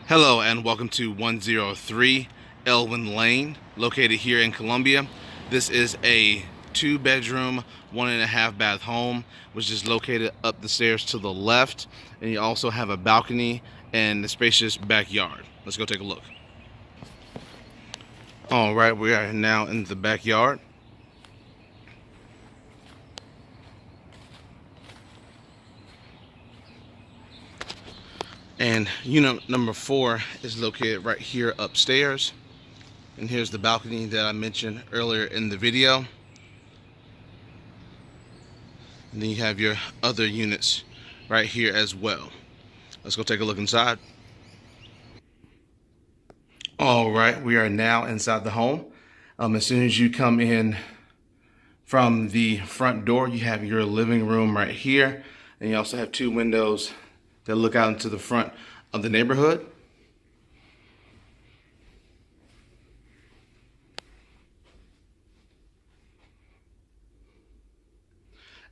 Hello and welcome to 103 Elwyn Lane, located here in Columbia. This is a 2-bedroom, 1.5 bath home, which is located up the stairs to the left. And you also have a balcony and a spacious backyard. Let's go take a look. All right, we are now in the backyard. And unit number 4 is located right here upstairs. And here's the balcony that I mentioned earlier in the video. And then you have your other units right here as well. Let's go take a look inside. All right, we are now inside the home. As soon as you come in from the front door, you have your living room right here. And you also have 2 windows that look out into the front of the neighborhood.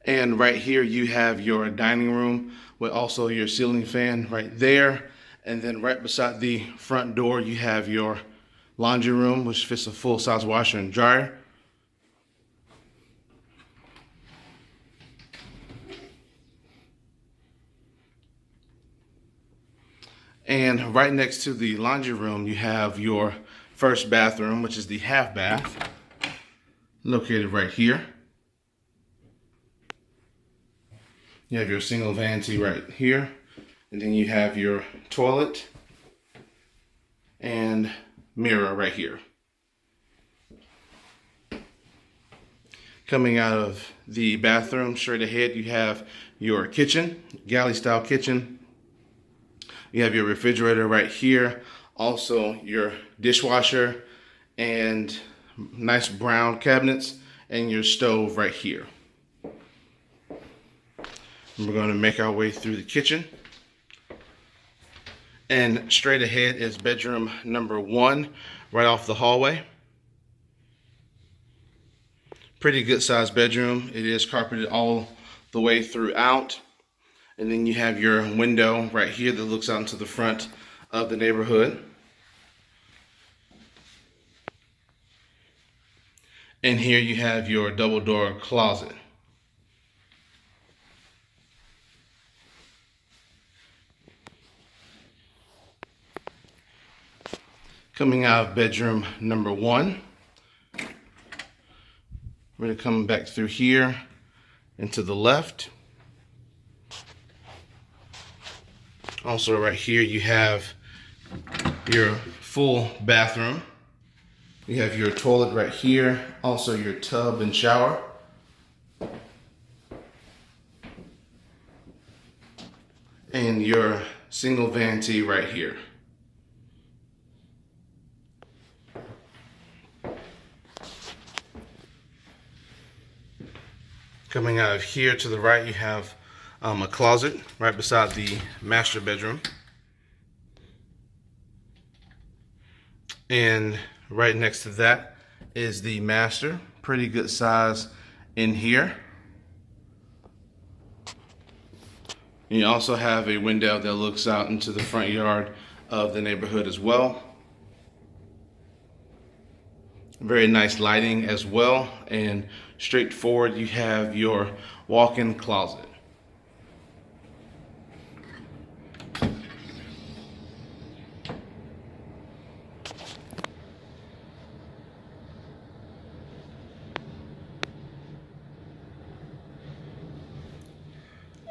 And right here you have your dining room with also your ceiling fan right there. And then right beside the front door you have your laundry room, which fits a full-size washer and dryer. And right next to the laundry room, you have your first bathroom, which is the half bath, located right here. You have your single vanity right here. And then you have your toilet and mirror right here. Coming out of the bathroom, straight ahead, you have your kitchen, galley-style kitchen. You have your refrigerator right here, also your dishwasher and nice brown cabinets, and your stove right here. And we're going to make our way through the kitchen. And straight ahead is bedroom number 1, right off the hallway. Pretty good sized bedroom. It is carpeted all the way throughout. And then you have your window right here that looks out into the front of the neighborhood. And here you have your double door closet. Coming out of bedroom number 1, we're going to come back through here and to the left. Also right here you have your full bathroom. You have your toilet right here, also your tub and shower. And your single vanity right here. Coming out of here to the right, you have a closet right beside the master bedroom. And right next to that is the master. Pretty good size in here. You also have a window that looks out into the front yard of the neighborhood as well. Very nice lighting as well. And straightforward, you have your walk-in closet.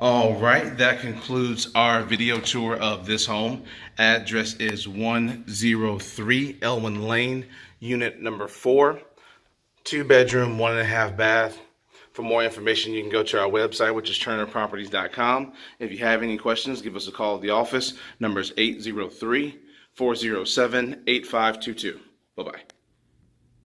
All right, that concludes our video tour of this home. Address is 103 Elwyn Lane, unit number 4, 2-bedroom, 1.5 bath. For more information, you can go to our website, which is turnerproperties.com. If you have any questions, give us a call at the office. Number is 803-407-8522. Bye-bye.